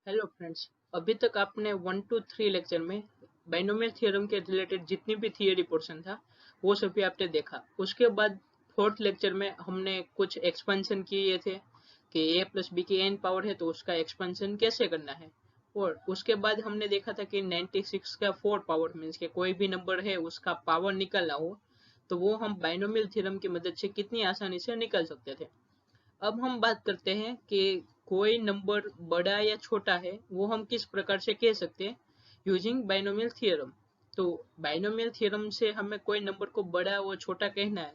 Hello friends. अभी तक आपने 1 to 3 लेक्चर में बाइनोमियल थ्योरम के रिलेटेड जितनी भी थियरी पोर्शन था वो सभी आपने देखा। उसके बाद फोर्थ लेक्चर में हमने कुछ एक्सपेंशन किए थे कि a प्लस बी की n पावर है तो उसका एक्सपेंशन कैसे करना है। और उसके बाद हमने देखा था कि 96 का 4 पावर मीन्स के कोई भी नंबर है उसका पावर निकालना हो तो वो हम बाइनोमियल थ्योरम की मदद से कितनी आसानी से निकाल सकते थे। अब हम बात करते हैं कि कोई नंबर बड़ा या छोटा है वो हम किस प्रकार से कह सकते हैं यूजिंग बाइनोमियल थ्योरम। तो बाइनोमियल थ्योरम से हमें कोई नंबर को बड़ा व छोटा कहना है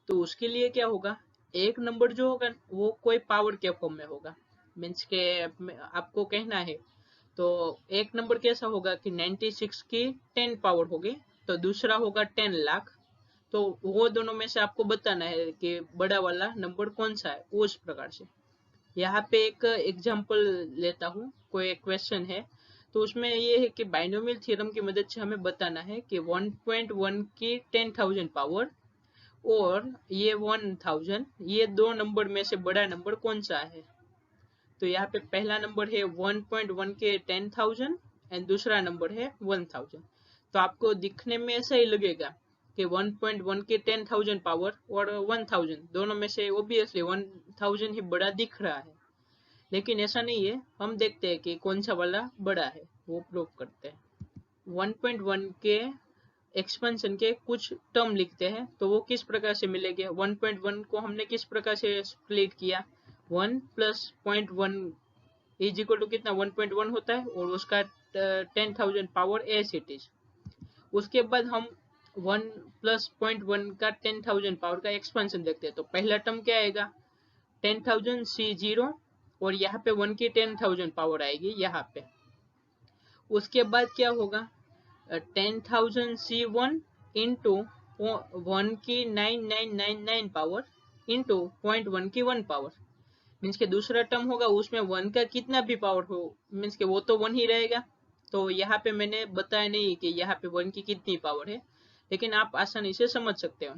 तो उसके लिए क्या होगा, एक नंबर जो होगा वो कोई पावर के फॉर्म में होगा। मीन्स के आपको कहना है तो एक नंबर कैसा होगा कि 96 की 10 पावर होगी तो दूसरा होगा 10 लाख। तो वो दोनों में से आपको बताना है कि बड़ा वाला नंबर कौन सा है उस प्रकार से। यहाँ पे एक एग्जांपल लेता हूँ, कोई एक क्वेश्चन है तो उसमें ये है कि बाइनोमियल थ्योरम की मदद से हमें बताना है कि 1.1 की 10,000 पावर और ये 1000, ये दो नंबर में से बड़ा नंबर कौन सा है। तो यहाँ पे पहला नंबर है 1.1 के 10,000 एंड दूसरा नंबर है 1000। तो आपको दिखने में ऐसा ही लगेगा कि 1.1 के 10,000 पावर और 1000 दोनों में से ओबियसली 1000 ही बड़ा दिख रहा है, लेकिन ऐसा नहीं है। हम देखते हैं कि कौन सा वाला बड़ा है, वो प्रूव करते हैं। 1.1 के एक्सपेंशन के कुछ टर्म लिखते हैं तो वो किस प्रकार से मिलेंगे। 1.1 को हमने किस प्रकार से स्प्लिट किया, 1 प्लस 0.1 इज इक्वल टू कितना 1.1 होता है और उसका 10,000 पावर एस इट इज। उसके बाद हम 1 प्लस 0.1 का 10,000 पावर का एक्सपेंशन देखते हैं तो पहला टर्म क्या आएगा 10,000 C0 और यहाँ पे 1 की 10,000 पावर आएगी यहाँ पे। उसके बाद क्या होगा 10,000 C1 इंटू 1 की 9999 पावर इंटू 0.1 की 1 पावर। मीन्स के दूसरा टर्म होगा उसमें 1 का कितना भी पावर हो मीन्स के वो तो 1 ही रहेगा। तो यहाँ पे मैंने बताया नहीं कि यहाँ पे 1 की कितनी पावर है, लेकिन आप आसानी से समझ सकते हो।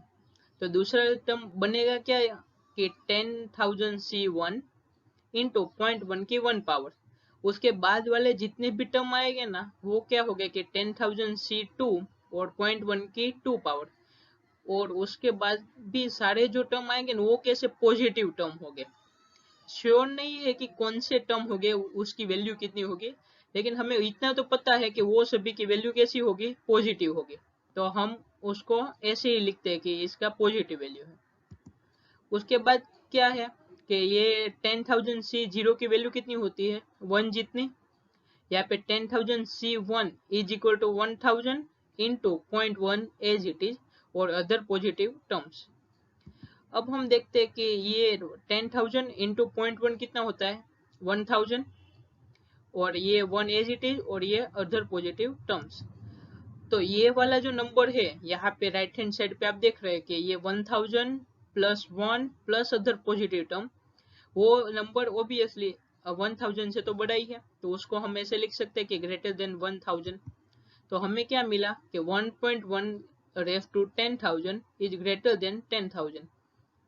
तो दूसरा टर्म बनेगा क्या कि 10,000 C1 इंटू 0.1 की 1 पावर। उसके बाद वाले जितने भी टर्म आएंगे ना वो क्या हो गए कि 10,000 C2 और 0.1 की 2 पावर। और उसके बाद भी सारे जो टर्म आएंगे ना वो कैसे पॉजिटिव टर्म हो गए। श्योर नहीं है कि कौन से टर्म हो गए उसकी वैल्यू कितनी होगी, लेकिन हमें इतना तो पता है कि वो सभी की वैल्यू कैसी होगी, पॉजिटिव होगी। तो हम उसको ऐसे ही लिखते हैं कि इसका पॉजिटिव वैल्यू है। उसके बाद क्या है कि ये 10,000 C0 की वैल्यू कितनी होती है 1 जितनी। यहाँ पे 10,000 C1 is equal to 1000 into 0.1 as it is और अदर पॉजिटिव टर्म्स। अब हम देखते हैं कि ये 10,000 इंटू 0.1 कितना होता है 1000 और ये 1 एज इट इज और ये अदर पॉजिटिव टर्म्स। तो ये वाला जो नंबर है यहाँ पे राइट हैंड साइड पे आप देख रहे हैं कि ये 1000 plus 1 plus other positive term, वो नंबर ओबियसली 1000 से तो बड़ा ही है तो उसको हम ऐसे लिख सकते हैं कि ग्रेटर देन 1000। तो हमें क्या मिला कि 1.1 raise to 10,000 is greater than 10,000।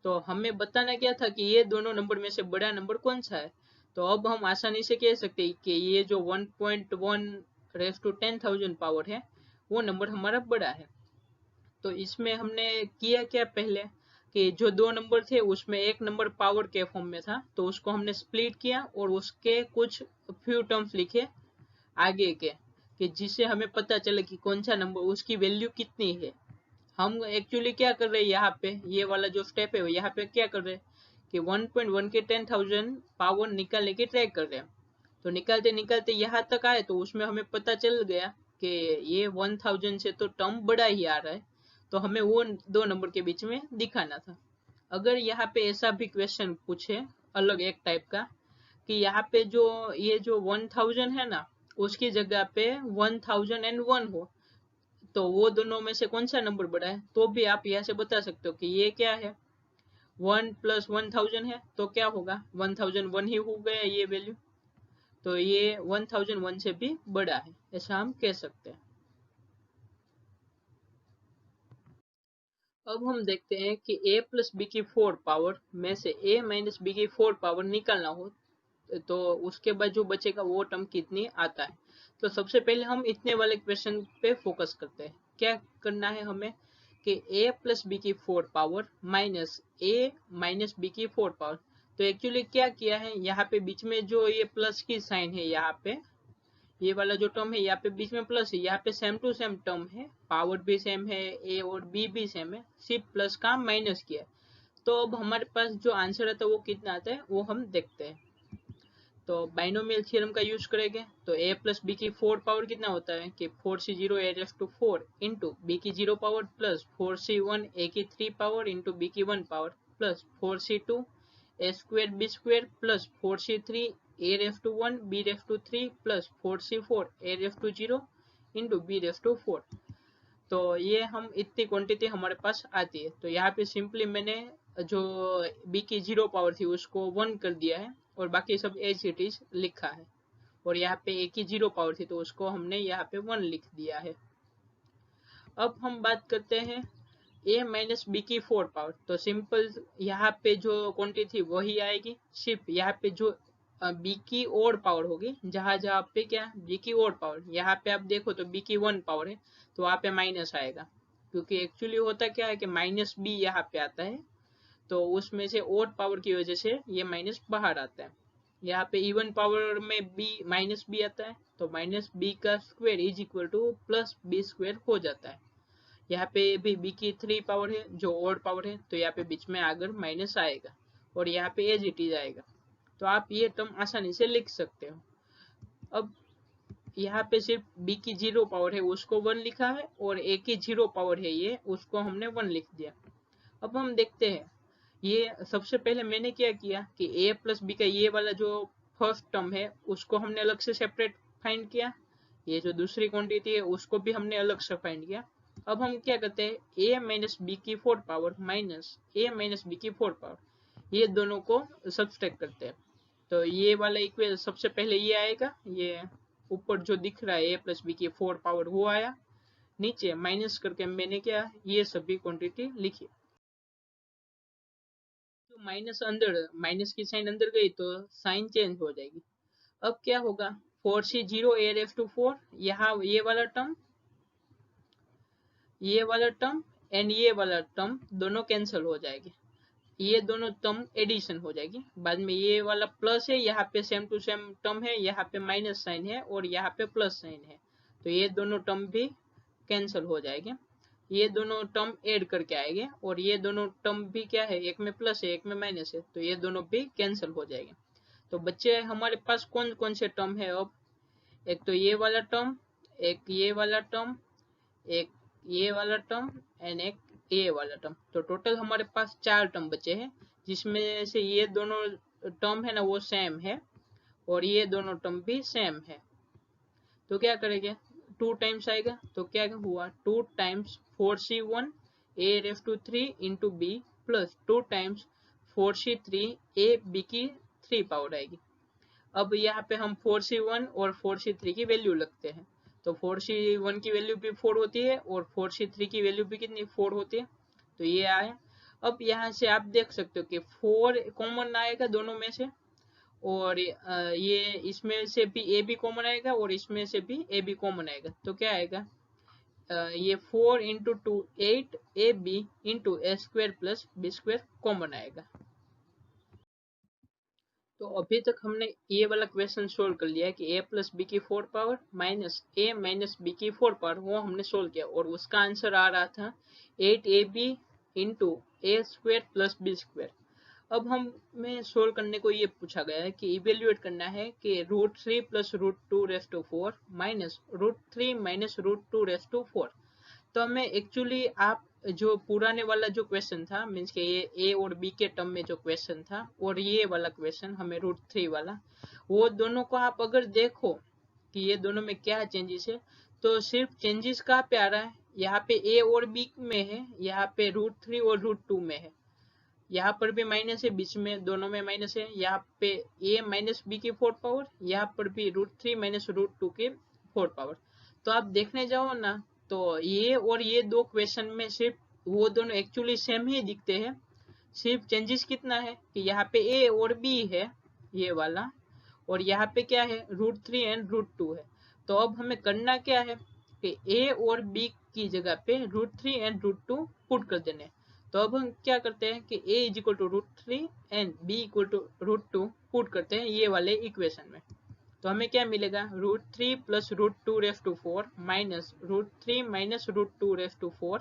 तो हमें बताना क्या था कि ये दोनों नंबर में से बड़ा नंबर कौन सा है। तो अब हम आसानी से कह सकते हैं कि ये जो 1.1 रेस टू 10,000 पावर है वो नंबर हमारा बड़ा है। तो इसमें हमने किया क्या पहले कि जो दो नंबर थे उसमें एक नंबर पावर के फॉर्म में था तो उसको हमने स्प्लिट किया और उसके कुछ फ्यू टर्म्स लिखे आगे के कि जिससे हमें पता चले कि कौन सा नंबर उसकी वैल्यू कितनी है। हम एक्चुअली क्या कर रहे हैं यहाँ पे ये वाला जो स्टेप है यहाँ पे क्या कर रहे हैं कि 1.1 के 10,000 पावर निकालने की ट्राई कर रहे हैं। तो निकालते निकालते यहाँ तक आए तो उसमें हमें पता चल गया कि ये 1000 से तो टर्म बड़ा ही आ रहा है तो हमें वो दो नंबर के बीच में दिखाना था। अगर यहाँ पे ऐसा भी क्वेश्चन पूछे अलग एक टाइप का कि यहाँ पे जो ये जो 1000 है ना उसकी जगह पे 1001 हो तो वो दोनों में से कौन सा नंबर बड़ा है तो भी आप यहाँ से बता सकते हो कि ये क्या है 1 प्लस 1000 है तो क्या होगा 1001 ही हो गया ये वैल्यू। तो ये 1001 से भी बड़ा है ऐसा हम कह सकते हैं। अब हम देखते हैं कि a प्लस बी की 4 पावर में से a माइनस बी की 4 पावर निकालना हो तो उसके बाद जो बचेगा वो टर्म कितनी आता है। तो सबसे पहले हम इतने वाले क्वेश्चन पे फोकस करते हैं। क्या करना है हमें कि a प्लस बी की 4 power minus a minus b की 4 पावर। तो एक्चुअली क्या किया है, यहाँ पे बीच में जो ये प्लस की साइन है, यहाँ पे ये वाला जो टर्म है यहाँ पे बीच में प्लस है, यहाँ पे सेम टू सेम टर्म है, पावर भी सेम है, a और b भी सेम है, सिर्फ प्लस का माइनस किया है। तो अब हमारे पास जो आंसर आता है वो कितना आता है वो हम देखते हैं। तो बाइनोमियल थ्योरम का यूज करेंगे तो a प्लस बी की 4 पावर कितना होता है कि 4c0 a raise to 4 into b की 0 पावर प्लस 4c1 a की 3 पावर इंटू बी की 1 power plus 4c2 a square b square plus 4c3 a raise to 1 b raise to 3 plus 4c4 a raise to 0 into b raise to 4। तो ये हम इतनी quantity हमारे पास आती है। तो यहाँ पे सिंपली मैंने जो b की 0 पावर थी उसको 1 कर दिया है और बाकी सब एज इट इज लिखा है। और यहाँ पे a की 0 पावर थी तो उसको हमने यहाँ पे 1 लिख दिया है। अब हम बात करते हैं a माइनस बी की 4 पावर। तो सिंपल यहाँ पे जो क्वांटिटी थी वही आएगी, सिर्फ यहाँ पे जो b की और पावर होगी, जहां जहां पे क्या b की और पावर, यहाँ पे आप देखो तो b की 1 पावर है तो वहां पे माइनस आएगा, क्योंकि एक्चुअली होता क्या है कि माइनस b यहाँ पे आता है तो उसमें से और पावर की वजह से ये माइनस बाहर आता है। यहाँ पे इवन पावर में b माइनस b आता है तो माइनस b का square is equal two plus b square हो जाता है। यहाँ पे भी b की 3 पावर है जो और पावर है तो यहाँ पे बीच में आकर माइनस आएगा और यहाँ पे एज इट इज आएगा। तो आप ये टर्म आसानी से लिख सकते हो। अब यहाँ पे सिर्फ b की 0 पावर है उसको 1 लिखा है और a की 0 पावर है ये उसको हमने 1 लिख दिया। अब हम देखते हैं, ये सबसे पहले मैंने क्या किया कि a प्लस बी का ये वाला जो फर्स्ट टर्म है उसको हमने अलग से सेपरेट फाइंड किया, ये जो दूसरी क्वांटिटी है उसको भी हमने अलग से फाइंड किया। अब हम क्या करते हैं a माइनस बी की 4 power minus a minus b की 4 पावर, ये दोनों को सब्सट्रैक्ट करते हैं। तो ये वाला इक्वेशन सबसे पहले ये आएगा, ये ऊपर जो दिख रहा है a प्लस बी की 4 पावर वो आया, नीचे माइनस करके मैंने क्या ये सभी क्वांटिटी लिखी। तो माइनस अंदर, माइनस की साइन अंदर गई तो साइन चेंज हो जाएगी। अब क्या होगा 4c0 a रेज़ टू 4, यहाँ ये वाला टर्म एंड ये वाला टर्म दोनों कैंसिल हो जाएगी, ये दोनों टर्म एडिशन हो जाएगी। बाद में ये वाला प्लस है, यहाँ पे सेम टू सेम टर्म है, यहाँ पे माइनस साइन है और यहाँ पे प्लस साइन है तो ये दोनों टर्म भी कैंसिल हो जाएंगे। ये दोनों टर्म ऐड करके आएंगे और ये दोनों टर्म भी क्या है, एक में प्लस है एक में माइनस है तो ये दोनों भी कैंसिल हो जाएंगे। तो बच्चे हमारे पास कौन कौन से टर्म है, अब एक तो ये वाला टर्म, एक ये वाला टर्म, एक ये वाला टर्म एंड एक ये वाला टर्म। तो टोटल हमारे पास 4 टर्म बचे हैं, जिसमें से ये दोनों टर्म है ना वो सेम है और ये दोनों टर्म भी सेम है। तो क्या करेंगे 2 टाइम्स आएगा तो क्या हुआ 2 times 4c1 a raise to 3 into b plus 2 times 4c3 a b की 3 पावर आएगी। अब यहाँ पे हम 4c1 और 4c3 की वैल्यू लगते हैं तो 4c1 की वैल्यू भी 4 होती है और 4c3 की वैल्यू भी कितनी 4 होती है, तो ये आया। अब यहाँ से आप देख सकते हो कि 4 कॉमन आएगा दोनों में से और ये इसमें से भी ए भी कॉमन आएगा और इसमें से भी ए भी कॉमन आएगा तो क्या आएगा ये 4 into 2 8 a b into a square plus b square common आएगा। तो अभी तक हमने ये वाला क्वेश्चन सोल्व कर लिया है कि a प्लस बी की 4 power minus a minus b की 4 पावर, वो हमने सोल्व किया और उसका आंसर आ रहा था 8ab into a square plus b square. अब हमें सोल्व करने को ये पूछा गया है कि इवेल्युएट करना है कि √3 plus √2 raise to 4 minus √3 minus √2 raise to 4। तो हमें एक्चुअली आप जो पुराने वाला जो क्वेश्चन था मीन्स के ये ए और बी के टर्म में जो क्वेश्चन था और ये वाला क्वेश्चन हमें √3 वाला, वो दोनों को आप अगर देखो कि ये दोनों में क्या चेंजेस है तो सिर्फ चेंजेस कहाँ पे आ रहा है, यहाँ पे ए और बी में है, यहाँ पे √3 और √2 में है, यहाँ पर भी माइनस है, बीच में दोनों में माइनस है, यहाँ पे ए माइनस बी की 4 पावर, यहाँ पर भी √3 माइनस √2 की 4 पावर। तो आप देखने जाओ ना तो ये और ये दो क्वेश्चन में सिर्फ वो दोनों एक्चुअली सेम ही दिखते हैं, सिर्फ चेंजेस कितना है कि यहाँ पे ए और बी है ये वाला और यहाँ पे क्या है, √3 एंड √2 है। तो अब हमें करना क्या है कि a और b की जगह पे √3 एंड √2 पुट कर देने। तो अब हम क्या करते हैं कि a is equal to √3 and b equal to √2 put करते हैं ये वाले इक्वेशन में। तो हमें क्या मिलेगा, √3 plus √2⁴ minus √3 minus √2⁴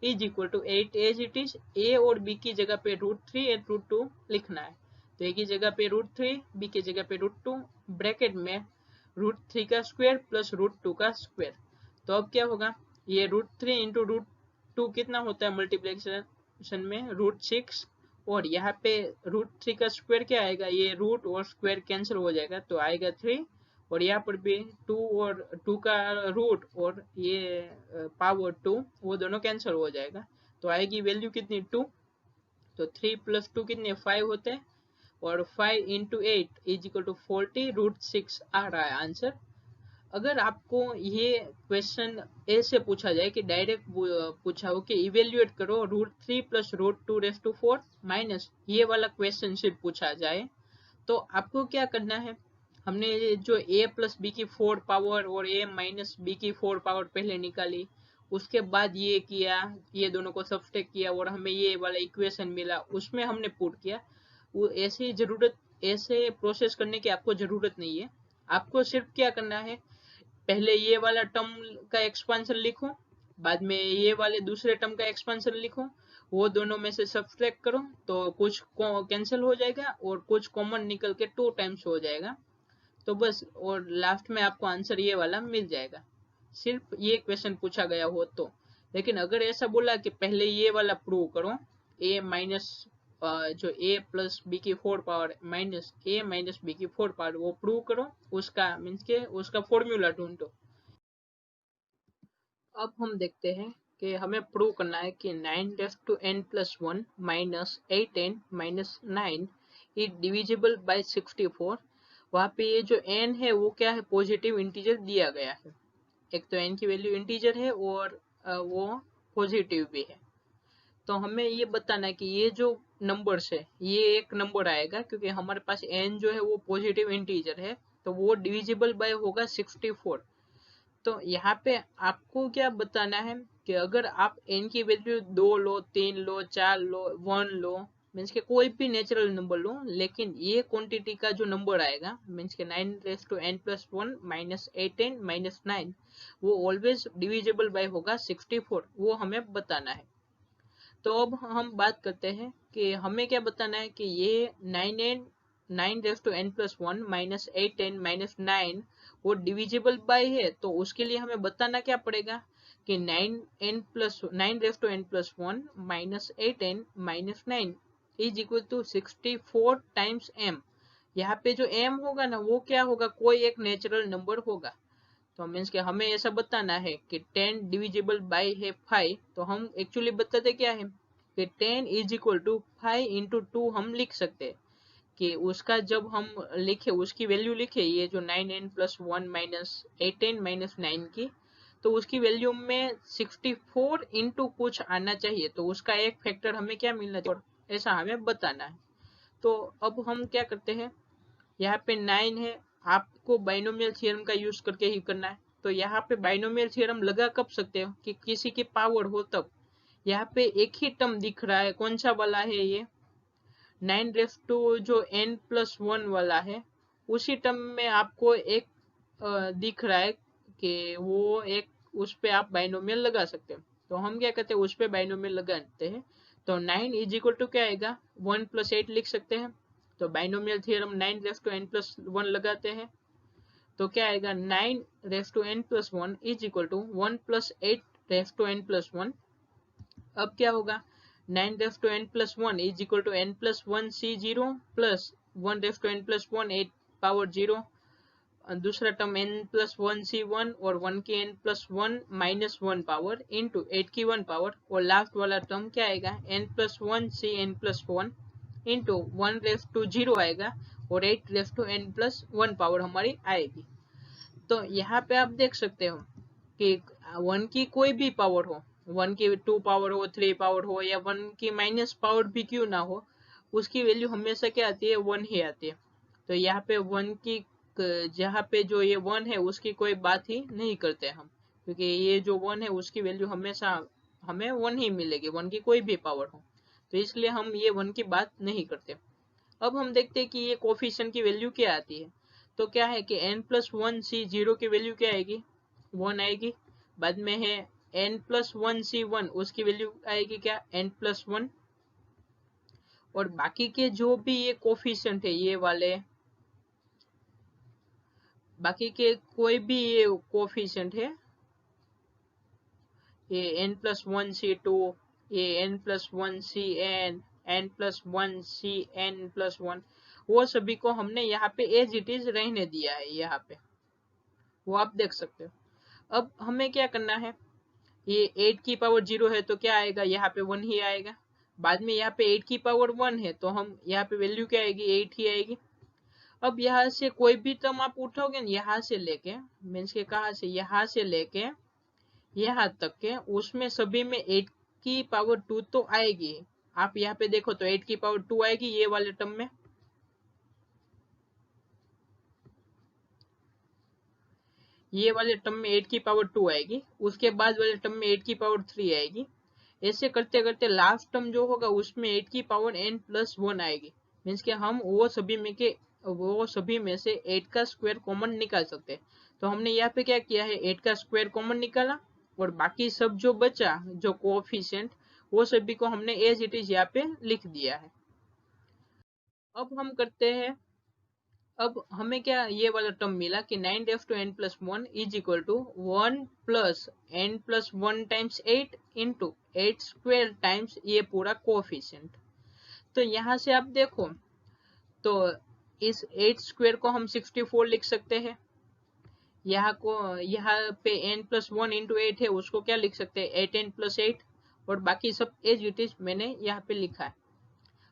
is equal to 8 as it is. a और b की जगह पे √3 एंड √2 लिखना है। तो a की जगह पे √3, b की जगह पे √2, ब्रैकेट में √3 का स्क्वायर प्लस √2 का स्क्वायर। तो अब क्या होगा, ये √3 इंटू √2 कितना होता है मल्टीप्लिकेशन में, √6, और यहाँ पे √3 का स्क्वायर क्या आएगा, ये रूट और स्क्वायर कैंसिल हो जाएगा तो आएगा 3, और यहाँ पर भी 2 और 2 का रूट और ये पावर 2 वो दोनों कैंसिल हो जाएगा तो आएगी वैल्यू कितनी, 2। तो 3 प्लस 2 कितने, 5 होते हैं, और 5 इंटू 8 इज इक्वल टू 40, √6 आ रहा है आंसर। अगर आपको ये क्वेश्चन ऐसे पूछा जाए कि डायरेक्ट पूछा हो कि इवेल्युएट करो √3 प्लस √2⁴ माइनस ये वाला क्वेश्चन शीट पूछा जाए, तो आपको क्या करना है, हमने जो a प्लस बी की 4 पावर और a माइनस बी की 4 पावर पहले निकाली, उसके बाद ये किया, ये दोनों को सब्सट्रैक्ट किया और हमें ये वाला इक्वेशन मिला, उसमें हमने पुट किया। वो ऐसे प्रोसेस करने की आपको जरूरत नहीं है। आपको सिर्फ क्या करना है, पहले ये वाला टर्म का एक्सपांशन लिखो, बाद में ये वाले दूसरे टर्म का एक्सपांशन लिखो, वो दोनों में से सब्सट्रैक्ट करो तो कुछ कैंसिल हो जाएगा और कुछ कॉमन निकल के 2 टाइम्स हो जाएगा। तो बस, और लास्ट में आपको आंसर ये वाला मिल जाएगा, सिर्फ ये क्वेश्चन पूछा गया हो तो। लेकिन अगर ऐसा बोला कि पहले ये वाला प्रूव करो, a माइनस जो a प्लस बी की 4 power minus a minus b की 4 पावर वो प्रूव करो, उसका मीन्स के उसका फॉर्मूला ढूंढो। अब हम देखते हैं कि हमें प्रूव करना है कि 9n+1 minus 8n minus 9 is divisible by 64। वहाँ पे ये जो n है वो क्या है, पॉजिटिव इंटीजर दिया गया है। एक तो n की वैल्यू इंटीजर है और वो पॉजिटिव भी है। तो हमें ये बताना है कि ये जो नंबर्स है ये एक नंबर आएगा, क्योंकि हमारे पास n जो है वो पॉजिटिव इंटीजर है, तो वो डिविजिबल बाय होगा 64। तो यहाँ पे आपको क्या बताना है कि अगर आप n की वैल्यू 2 लो, 3 लो, 4 लो, 1 लो, मीन्स के कोई भी नेचुरल नंबर लो, लेकिन ये क्वांटिटी का जो नंबर आएगा मीन्स के 9n+1 माइनस 8n माइनस 9 वो ऑलवेज डिविजिबल बाय होगा 64, वो हमें बताना है। तो अब हम बात करते हैं कि हमें क्या बताना है कि ये 9n+1 माइनस 8n माइनस 9 वो डिविजिबल बाय है। तो उसके लिए हमें बताना क्या पड़ेगा कि 9n+1 minus 8n minus 9 is equal to 64 times m। यहाँ पे जो m होगा ना वो क्या होगा, कोई एक नेचुरल नंबर होगा। तो मीन्स कि हमें ऐसा बताना है कि 10 डिविजिबल बाय है 5, तो हम एक्चुअली बताते क्या है कि 10 इज इक्वल टू 5 इंटू 2 हम लिख सकते हैं कि उसका जब हम लिखे उसकी वैल्यू लिखे, ये जो 9n+1 माइनस 8n माइनस 9 की, तो उसकी वैल्यू में 64 इंटू कुछ आना चाहिए, तो उसका एक फैक्टर हमें क्या मिलना चाहिए, ऐसा हमें बताना है। तो अब हम क्या करते हैं, यहाँ पे 9 है, आपको बाइनोमियल थ्योरम का यूज करके ही करना है। तो यहाँ पे बाइनोमियल थ्योरम लगा कब सकते हो कि किसी की पावर हो तब। यहाँ पे एक ही टर्म दिख रहा है, कौन सा वाला है ये 9 जो n+1 वाला है, उसी टर्म में आपको एक दिख रहा है कि वो एक, उस पे आप बाइनोमियल लगा सकते हो। तो हम क्या करते हैं, उस पे बाइनोमियल लगाते हैं। तो 9 इज इक्वल टू क्या आएगा, 1 + 8 लिख सकते हैं। तो बाइनोमियल थ्योरम 9n+1 लगाते हैं, तो क्या आएगा 9n+1 is equal to 1 + 8n+1। अब क्या होगा, 9n+1 is equal to n+1c0 plus 1n+1 8 power 0, दूसरा टर्म n+1c1 और 1 की n+1 माइनस 1 पावर इंटू 8 की 1 पावर, और लास्ट वाला टर्म क्या आएगा n+1c n+1 इंटू 1 आएगा और 8n+1 पावर हमारी आएगी। तो यहाँ पे आप देख सकते हो कि 1 की कोई भी पावर हो, 1 की 2 पावर हो, 3 पावर हो, या 1 की माइनस पावर भी क्यों ना हो, उसकी वैल्यू हमेशा क्या आती है, 1 ही आती है। तो यहाँ पे वन की जहाँ पे जो ये वन है उसकी कोई बात ही नहीं करते हम, क्योंकि ये जो वन है उसकी वैल्यू हमेशा हमें वन ही मिलेगी, वन की कोई भी पावर हो, तो इसलिए हम ये वन की बात नहीं करते। अब हम देखते हैं कि ये कोफिशिएंट की वैल्यू क्या आती है। तो क्या है कि n+1c जीरो की वैल्यू क्या आएगी, 1 आएगी। बाद में है n+1c1, उसकी वैल्यू आएगी क्या, n+1। और बाकी के जो भी ये कोफिशिएंट है ये वाले, बाकी के कोई भी ये कोफिशिएंट है, ये n+1c2, ये n+1cn, n+1cn+1, वो सभी को हमने यहाँ पे एज इट इज रहने दिया है यहाँ पे, वो आप देख सकते हो। अब हमें क्या करना है, ये 8 की पावर 0 है तो क्या आएगा, यहाँ पे 1 ही आएगा। बाद में यहाँ पे 8 की पावर 1 है तो हम यहाँ पे वैल्यू क्या आएगी, 8 ही आएगी। अब यहाँ से कोई भी टर्म आप उठाओगे ना, यहाँ से लेके मीन्स के कहा से, यहाँ से लेके यहाँ तक के, उसमें सभी में 8 की पावर 2 तो आएगी। आप यहाँ पे देखो तो 8 की पावर 2 आएगी ये वाले टर्म में, ये वाले टर्म में 8 की पावर 2 आएगी, उसके बाद वाले टर्म में 8 की पावर 3 आएगी। ऐसे करते करते लास्ट टर्म जो होगा उसमें 8 की पावर n+1 आएगी। मीन्स के हम वो सभी में से 8 का स्क्वायर कॉमन निकाल सकते हैं। तो हमने यहाँ पे क्या किया है, 8 का स्क्वायर कॉमन निकाला, और बाकी सब जो बचा जो कोएफिशिएंट, वो सभी को हमने एज इट इज यहाँ पे लिख दिया है। अब हम करते हैं, अब हमें क्या ये वाला टर्म मिला कि 9n+1 is equal to 1+n+1 times 8 into 8 square times ये पूरा कोएफिशिएंट। तो यहाँ से आप देखो तो इस 8 स्क्वायर को हम 64 लिख सकते हैं, यहाँ पे n+1 इंटू 8 है उसको क्या लिख सकते हैं, 8n+8, और बाकी सब एज इट इज मैंने यहाँ पे लिखा है।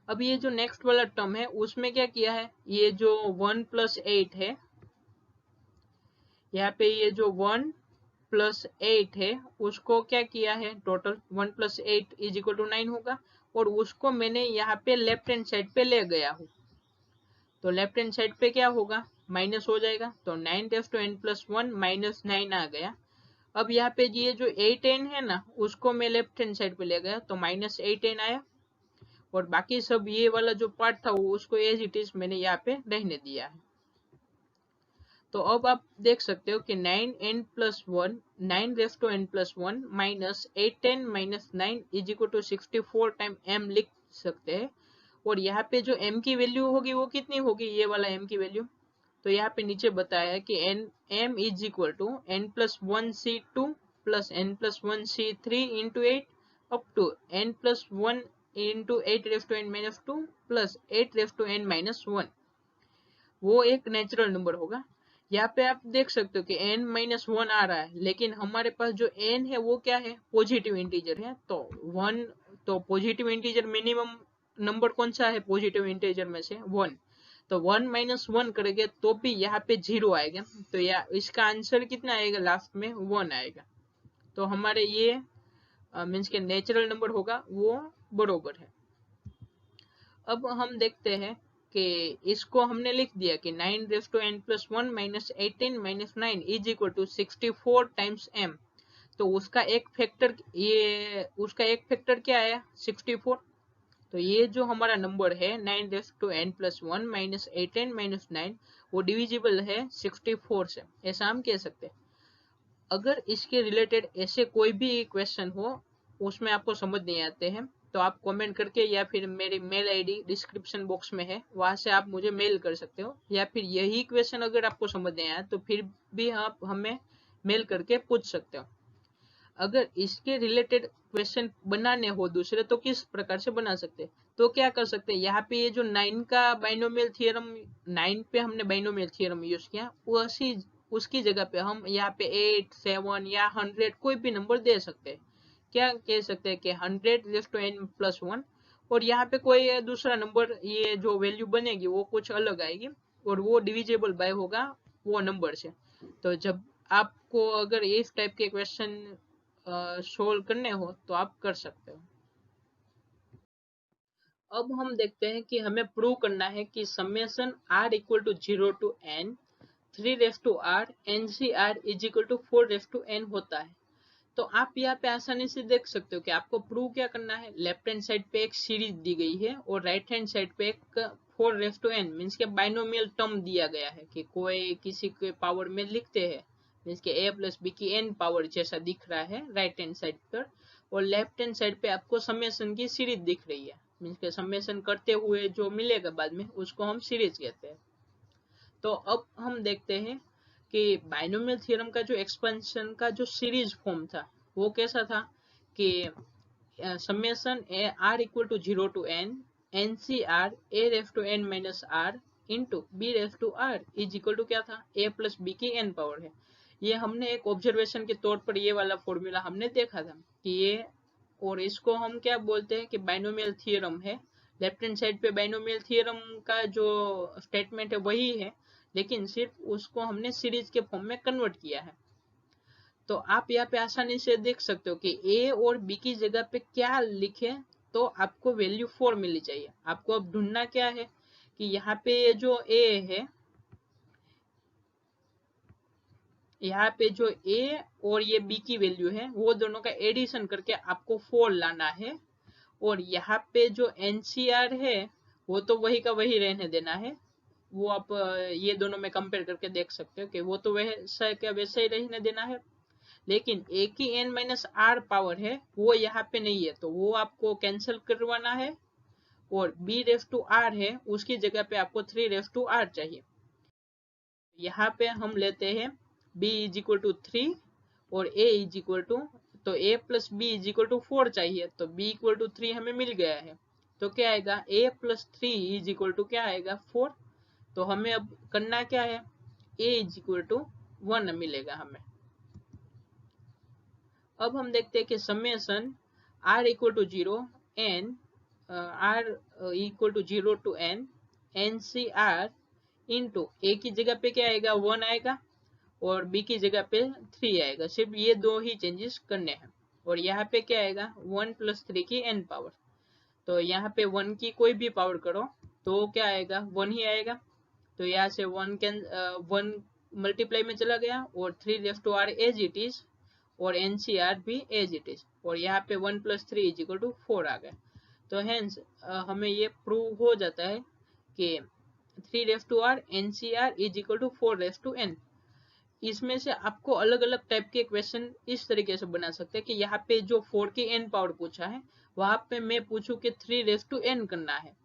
अब ये जो नेक्स्ट वाला टर्म है उसमें क्या किया है, ये जो 1+8 है, यहाँ पे ये जो 1+8 है उसको क्या किया है, टोटल 1+8 इज इक्वल टू 9 होगा, और उसको मैंने यहाँ पे लेफ्ट हैंड साइड पे ले गया हूँ। तो लेफ्ट हैंड साइड पे क्या होगा, माइनस हो जाएगा, तो 9n+1 -9 आ गया। अब यहाँ पे ये जो 8n है ना उसको मैं लेफ्ट हैंड साइड पे ले गया तो -8n आया, और बाकी सब ये वाला जो पार्ट था वो उसको एज इट इज मैंने यहाँ पे रहने दिया है। तो अब आप देख सकते हो कि 9n+1 9n+1 -8n -9 is equal to 64 time m लिख सकते हैं। और यहाँ पे जो m की वैल्यू होगी वो कितनी होगी, ये वाला m की वैल्यू, तो यहाँ पे नीचे बताया है कि m is equal to n+1c2 plus n+1c3 into 8 up to n+1 into 8n-2 plus 8n-1, वो एक नेचुरल नंबर होगा। यहाँ पे आप देख सकते हो कि n-1 आ रहा है, लेकिन हमारे पास जो n है वो क्या है, पॉजिटिव इंटीजर है, तो 1, तो पॉजिटिव इंटीजर मिनिमम नंबर कौन सा है पॉजिटिव इंटीजर में से, 1, तो 1 - 1 करेंगे तो भी यहाँ पे 0 आएगा, तो या इसका आंसर कितना आएगा, लास्ट में 1 आएगा। तो हमारे ये मीन्स के नेचुरल नंबर होगा वो बरोबर है। अब हम देखते हैं कि इसको हमने लिख दिया कि 9n+1 -18 -9 is equal to 64 times m, तो उसका एक फैक्टर, ये उसका एक फैक्टर क्या आया, 64। तो ये जो हमारा नंबर है 9n+1 -18 -9, वो डिविजिबल है 64 से, ऐसा हम कह सकते हैं। अगर इसके रिलेटेड ऐसे कोई भी क्वेश्चन हो उसमें आपको समझ नहीं आते हैं तो आप कमेंट करके, या फिर मेरी मेल आईडी डिस्क्रिप्शन बॉक्स में है वहां से आप मुझे मेल कर सकते हो, या फिर यही क्वेश्चन अगर आपको समझ नहीं आया तो फिर भी आप हमें मेल करके पूछ सकते हो। अगर इसके रिलेटेड क्वेश्चन बनाने हो दूसरे तो किस प्रकार से बना सकते हैं, तो क्या कर सकते हैं, यहाँ पे ये जो 9 का बाइनोमियल थियरम, 9 पे हमने बाइनोमियल थियरम यूज किया, उसी उसकी जगह पे हम यहाँ पे 8 7 या 100 कोई भी नंबर दे सकते हैं। क्या कह सकते हैं कि 100n+1, और यहाँ पे कोई दूसरा नंबर, ये जो वैल्यू बनेगी वो कुछ अलग आएगी, और वो डिविजिबल बाय होगा वो नंबर से। तो जब आपको अगर इस टाइप के क्वेश्चन सोल्व करने हो तो आप कर सकते हो। अब हम देखते हैं कि हमें प्रूव करना है कि summation r equal to 0 to n 3 raise to r NCr is equal to 4 raise to n होता है। तो आप यहाँ पे आसानी से देख सकते हो कि आपको प्रूव क्या करना है। लेफ्ट हैंड साइड पे एक सीरीज दी गई है और राइट हैंड साइड पे एक 4 रेफ टू n मीन्स के बाइनोमियल टर्म दिया गया है कि कोई किसी के पावर में लिखते हैं मीन्स के a प्लस b की n पावर जैसा दिख रहा है राइट हैंड साइड पर, और लेफ्ट हैंड साइड पे आपको समेशन की सीरीज दिख रही है मीन्स के समेशन करते हुए जो मिलेगा बाद में उसको हम सीरीज कहते हैं। तो अब हम देखते हैं कि बाइनोमियल थ्योरम का जो एक्सपेंशन का जो सीरीज फॉर्म था वो कैसा था कि summation r equal to 0 to n NCr a raise to n minus r into b raise to r is equal to क्या था a प्लस b की n पावर है। ये हमने एक ऑब्जर्वेशन के तौर पर ये वाला फॉर्मूला हमने देखा था कि ये, और इसको हम क्या बोलते हैं कि बाइनोमियल थ्योरम है। लेफ्ट हैंड साइड पे बाइनोमियल थ्योरम का जो स्टेटमेंट है वही है, लेकिन सिर्फ उसको हमने सीरीज के फॉर्म में कन्वर्ट किया है। तो आप यहाँ पे आसानी से देख सकते हो कि ए और बी की जगह पे क्या लिखे तो आपको वैल्यू 4 मिलनी चाहिए। आपको अब ढूंढना क्या है कि यहाँ पे जो ए है, यहाँ पे जो ए और ये बी की वैल्यू है वो दोनों का एडिशन करके आपको 4 लाना है, और यहाँ पे जो NCr है वो तो वही का वही रहने देना है। वो आप ये दोनों में कंपेयर करके देख सकते हो कि वो तो वैसा क्या वैसा ही रहने देना है, लेकिन a की n माइनस r पावर है वो यहाँ पे नहीं है तो वो आपको कैंसिल करवाना है, और b रेफ टू r है उसकी जगह पे आपको 3 रेफ टू r चाहिए। यहाँ पे हम लेते हैं b इज इक्वल टू 3 और a इज इक्वल टू, तो a plus b is equal to 4 चाहिए तो b इक्वल टू 3 हमें मिल गया है। तो क्या आएगा a plus 3 is equal to क्या आएगा 4। तो हमें अब करना क्या है a इज इक्वल टू 1 मिलेगा हमें। अब हम देखते हैं कि summation r equal to 0 n r equal to 0 to n NCr into a की जगह पे क्या आएगा 1 आएगा और b की जगह पे 3 आएगा, सिर्फ ये दो ही चेंजेस करने हैं। और यहाँ पे क्या आएगा 1 प्लस 3 की n पावर, तो यहाँ पे 1 की कोई भी पावर करो तो क्या आएगा 1 ही आएगा। तो यहाँ से 1 मल्टीप्लाई में चला गया और 3 raise to r as it is और NCr भी एज इट इज, और यहाँ पे 1 प्लस 3 इज इक्वल टू 4 आ गया। तो हेंस हमें ये प्रूव हो जाता है कि 3 raise to r NCr is equal to 4 raise to n। इसमें से आपको अलग अलग टाइप के क्वेश्चन इस तरीके से बना सकते हैं कि यहाँ पे जो 4 की n पावर पूछा है वहां पे मैं पूछूं कि 3 रेफ टू n करना है।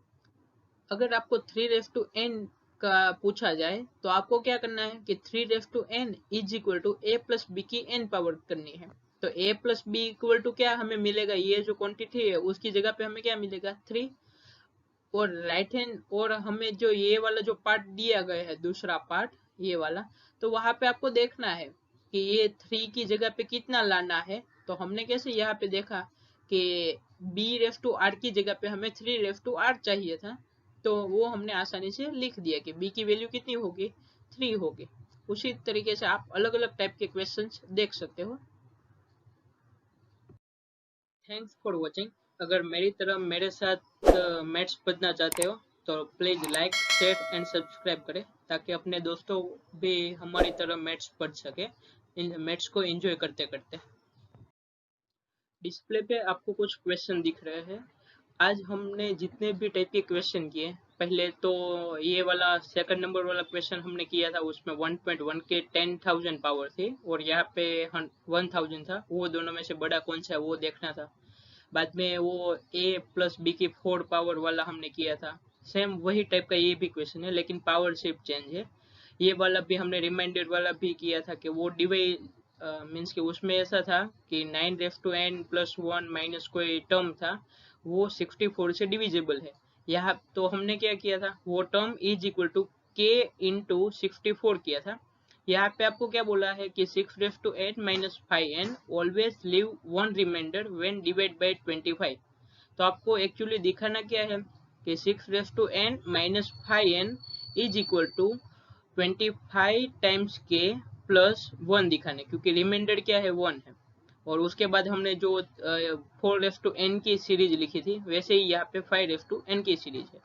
अगर आपको 3 रेफ टू n का पूछा जाए तो आपको क्या करना है कि 3 raise to n is equal to a plus b की n पावर करनी है। तो a plus b equal to क्या हमें मिलेगा, ये जो क्वांटिटी है उसकी जगह पे हमें क्या मिलेगा 3, और राइट हैंड और हमें जो ये वाला जो पार्ट दिया गया है दूसरा पार्ट ये वाला, तो वहां पे आपको देखना है कि ये 3 की जगह पे कितना लाना है। तो हमने कैसे यहाँ पे देखा कि b रेफ टू r की जगह पे हमें 3 रेफ टू r चाहिए था, तो वो हमने आसानी से लिख दिया कि b की वैल्यू कितनी होगी 3 होगी। उसी तरीके से आप अलग अलग टाइप के क्वेश्चंस देख सकते हो। Thanks for watching. अगर मेरी तरह मेरे साथ मैथ्स पढ़ना चाहते हो तो please like share and subscribe करें ताकि अपने दोस्तों भी हमारी तरह मैथ्स पढ़ सके इन मैथ्स को एंजॉय करते करते। डिस्प्ले पे आपको कुछ क्वेश्चन दिख रहे हैं। आज हमने जितने भी टाइप के क्वेश्चन किए, पहले तो ये वाला सेकंड नंबर वाला क्वेश्चन हमने किया था उसमें 1.1 के 10,000 पावर थी और यहाँ पे 1000 था, वो दोनों में से बड़ा कौन सा है वो देखना था। बाद में वो a प्लस बी की 4 पावर वाला हमने किया था, सेम वही टाइप का ये भी क्वेश्चन है लेकिन पावर सिर्फ चेंज है। ये वाला भी हमने रिमाइंडर वाला भी किया था कि वो डिवाइड मीन्स कि उसमें ऐसा था कि 9 रेफ टू n प्लस 1 माइनस कोई टर्म था वो 64 से डिविजिबल है। यहाँ तो हमने क्या किया था वो term is equal to k into 64 किया था। यहाँ पे आपको क्या बोला है कि 6 raise to 8 minus 5n always leave one remainder when divide by 25। तो आपको एक्चुअली दिखाना क्या है कि 6 raise to n minus 5n is equal to 25 times k plus 1 दिखाने, क्योंकि रिमाइंडर क्या है 1 है। और उसके बाद हमने जो 4n की सीरीज लिखी थी, वैसे ही यहाँ पे 5n की सीरीज है।